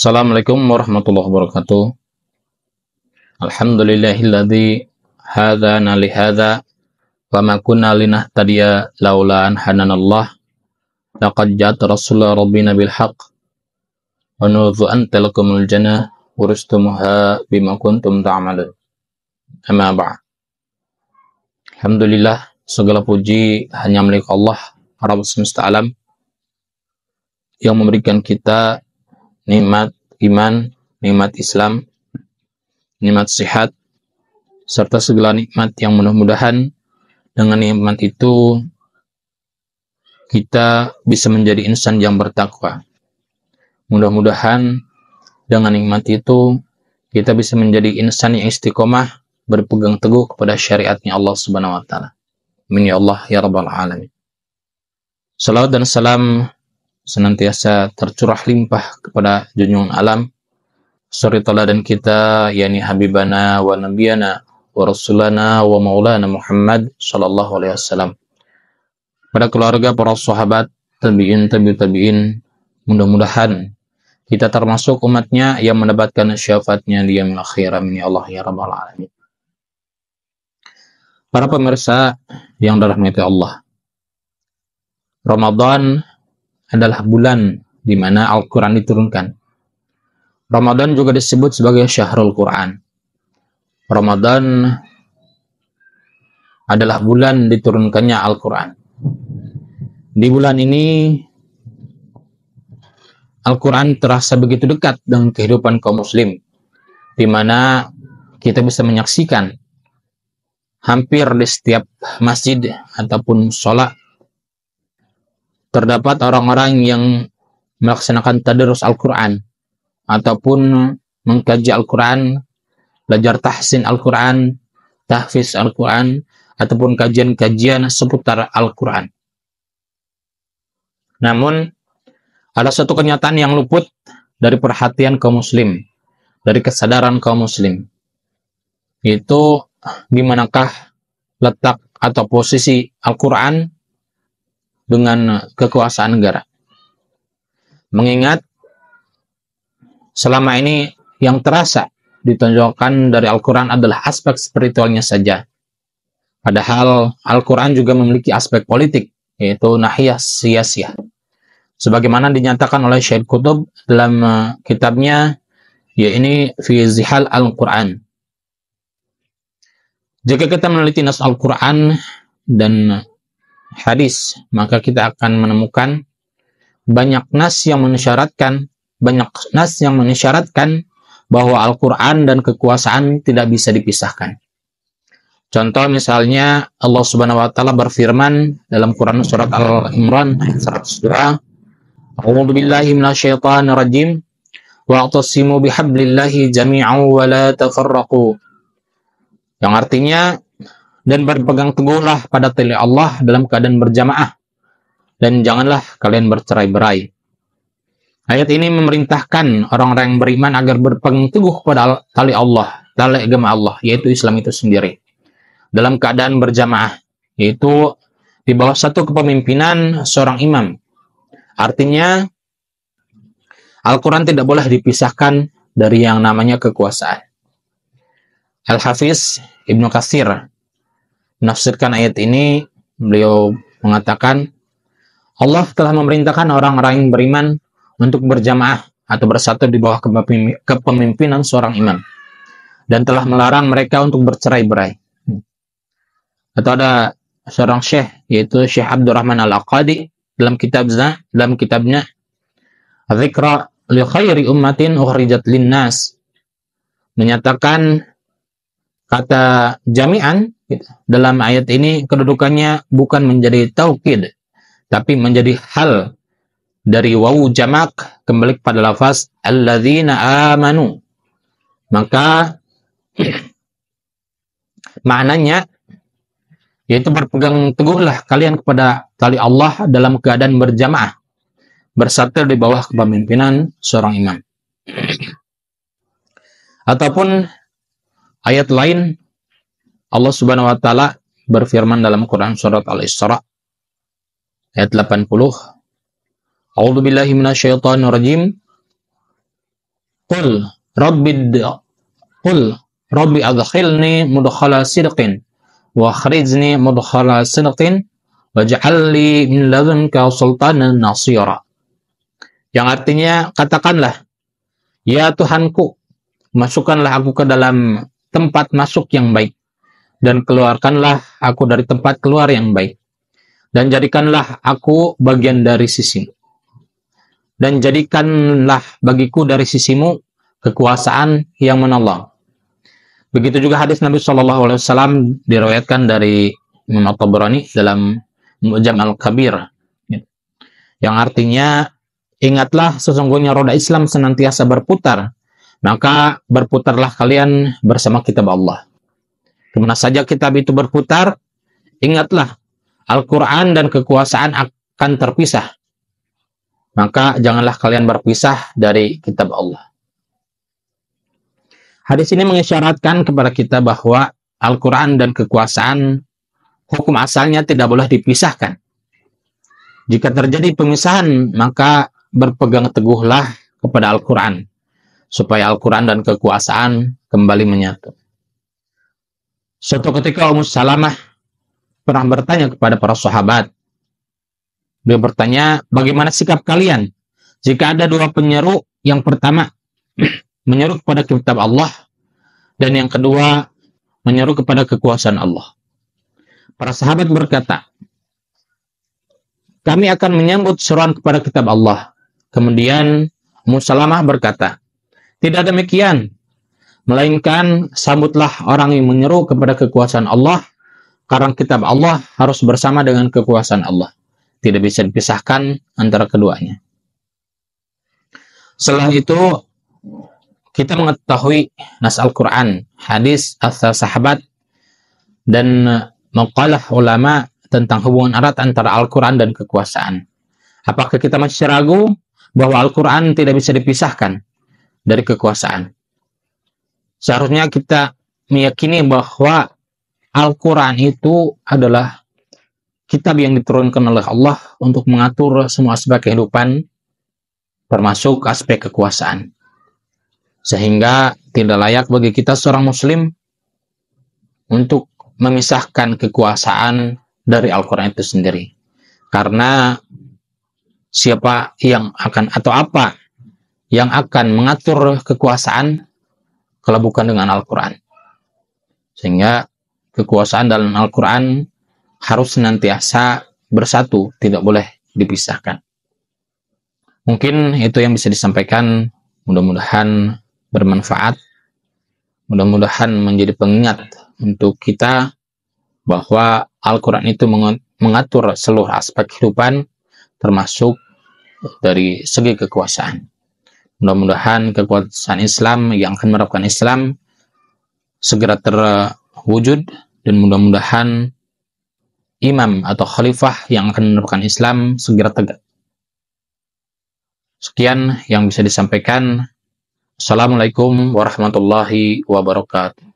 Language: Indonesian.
Assalamualaikum warahmatullahi wabarakatuh. Alhamdulillahilladzi hadana li hadza wa ma kunna linahtadiya laula an hadanallah. Laqad ja'at rasulullah rabbina bil haqq wa nudzu an talakumul jannah uristumuha bima kuntum ta'malun. Amma ba'd. Alhamdulillah, segala puji hanya milik Allah, Rabb semesta alam, yang memberikan kita nikmat iman, nikmat Islam, nikmat sehat, serta segala nikmat yang mudah-mudahan dengan nikmat itu kita bisa menjadi insan yang bertakwa. Mudah-mudahan dengan nikmat itu kita bisa menjadi insan yang istiqomah, berpegang teguh kepada syariatnya Allah Subhanahu wa taala. Amin ya Allah ya rabbal alamin. Salawat dan salam senantiasa tercurah limpah kepada junjungan alam, suri teladan kita, yakni habibana wa nabiyana wa rasulana wa maulana Muhammad sallallahu alaihi wasallam. Pada keluarga, para sahabat, tabi'in, mudah-mudahan kita termasuk umatnya yang mendapatkan syafaatnya di yaumil akhir. Amin ya Allah ya rabbal alamin. Para pemirsa yang dirahmati Allah, Ramadan adalah bulan di mana Al-Quran diturunkan. Ramadan juga disebut sebagai Syahrul Quran. Ramadan adalah bulan diturunkannya Al-Quran. Di bulan ini Al-Quran terasa begitu dekat dengan kehidupan kaum muslim, di mana kita bisa menyaksikan hampir di setiap masjid ataupun sholat terdapat orang-orang yang melaksanakan tadarus Al-Quran ataupun mengkaji Al-Quran, belajar tahsin Al-Quran, tahfiz Al-Quran, ataupun kajian-kajian seputar Al-Quran. Namun, ada satu kenyataan yang luput dari perhatian kaum muslim, dari kesadaran kaum muslim, yaitu di manakah letak atau posisi Al-Quran dengan kekuasaan negara. Mengingat selama ini yang terasa ditonjolkan dari Al-Quran adalah aspek spiritualnya saja. Padahal Al-Quran juga memiliki aspek politik, yaitu nahiyah siyasiyah. Sebagaimana dinyatakan oleh Syekh Qutb dalam kitabnya, yaitu Fi Zihal Al-Quran. Jika kita meneliti nas Al-Quran dan hadis, maka kita akan menemukan banyak nas yang mensyaratkan bahwa Al-Quran dan kekuasaan tidak bisa dipisahkan. Contoh misalnya Allah Subhanahu wa taala berfirman dalam Quran surat Al-Imran ayat 102, A'udzu billahi minasyaitonir rajim wa'tasimu bihablillahi jami'an wa la tafarraqu. Yang artinya, dan berpegang teguhlah pada tali Allah dalam keadaan berjamaah, dan janganlah kalian bercerai-berai. Ayat ini memerintahkan orang-orang yang beriman agar berpegang teguh pada tali Allah, tali agama Allah, yaitu Islam itu sendiri, dalam keadaan berjamaah, yaitu di bawah satu kepemimpinan seorang imam. Artinya, Al-Quran tidak boleh dipisahkan dari yang namanya kekuasaan. Al-Hafiz Ibnu Katsir menafsirkan ayat ini, beliau mengatakan Allah telah memerintahkan orang-orang yang beriman untuk berjamaah atau bersatu di bawah kepemimpinan seorang imam, dan telah melarang mereka untuk bercerai-berai. Atau ada seorang syekh, yaitu Syekh Abdurrahman Al-Aqadi, dalam kitabnya Dzikra li khairi ummatin ukhrijat linnas, menyatakan kata jami'an dalam ayat ini kedudukannya bukan menjadi taukid, tapi menjadi hal dari wawu jamak kembali pada lafaz alladzina amanu. Maka maknanya yaitu berpegang teguhlah kalian kepada tali Allah dalam keadaan berjamaah, bersatu di bawah kepemimpinan seorang imam. Ataupun ayat lain, Allah Subhanahu wa taala berfirman dalam Quran surat Al-Isra ayat 80, A'udzu billahi minasyaitonir rajim. Qul Qul Rabbi adkhilni mudkhala sidqin wa akhrijni mudkhala sidqin waj'al li min ladunka sultanan nasira. Yang artinya, katakanlah, ya Tuhanku, masukkanlah aku ke dalam tempat masuk yang baik, dan keluarkanlah aku dari tempat keluar yang baik, dan jadikanlah aku bagian dari sisimu, dan jadikanlah bagiku dari sisimu kekuasaan yang menolong. Begitu juga hadis Nabi SAW diriwayatkan dari Imam At-Tabrani dalam Mu'jam Al-Kabir, yang artinya, ingatlah sesungguhnya roda Islam senantiasa berputar, maka berputarlah kalian bersama kitab Allah. Kemana saja kitab itu berputar, ingatlah Al-Quran dan kekuasaan akan terpisah. Maka janganlah kalian berpisah dari kitab Allah. Hadis ini mengisyaratkan kepada kita bahwa Al-Quran dan kekuasaan hukum asalnya tidak boleh dipisahkan. Jika terjadi pemisahan, maka berpegang teguhlah kepada Al-Quran, supaya Al-Quran dan kekuasaan kembali menyatu. Suatu ketika Ummu Salamah pernah bertanya kepada para sahabat. Dia bertanya, bagaimana sikap kalian jika ada dua penyeru? Yang pertama menyeru kepada kitab Allah, dan yang kedua menyeru kepada kekuasaan Allah. Para sahabat berkata, kami akan menyambut seruan kepada kitab Allah. Kemudian Ummu Salamah berkata, tidak demikian, melainkan sambutlah orang yang menyeru kepada kekuasaan Allah, karena kitab Allah harus bersama dengan kekuasaan Allah. Tidak bisa dipisahkan antara keduanya. Setelah itu, kita mengetahui nas Al-Quran, hadis, asal sahabat, dan maqalah ulama tentang hubungan erat antara Al-Quran dan kekuasaan. Apakah kita masih ragu bahwa Al-Quran tidak bisa dipisahkan dari kekuasaan? Seharusnya kita meyakini bahwa Al-Quran itu adalah kitab yang diturunkan oleh Allah untuk mengatur semua aspek kehidupan, termasuk aspek kekuasaan. Sehingga tidak layak bagi kita seorang muslim untuk memisahkan kekuasaan dari Al-Quran itu sendiri. Karena siapa yang akan atau apa yang akan mengatur kekuasaan kalau bukan dengan Al-Quran. Sehingga kekuasaan dalam Al-Quran harus senantiasa bersatu, tidak boleh dipisahkan. Mungkin itu yang bisa disampaikan, mudah-mudahan bermanfaat, mudah-mudahan menjadi pengingat untuk kita bahwa Al-Quran itu mengatur seluruh aspek kehidupan, termasuk dari segi kekuasaan. Mudah-mudahan kekuasaan Islam yang akan menerapkan Islam segera terwujud, dan mudah-mudahan imam atau khalifah yang akan menerapkan Islam segera tegak. Sekian yang bisa disampaikan. Assalamualaikum warahmatullahi wabarakatuh.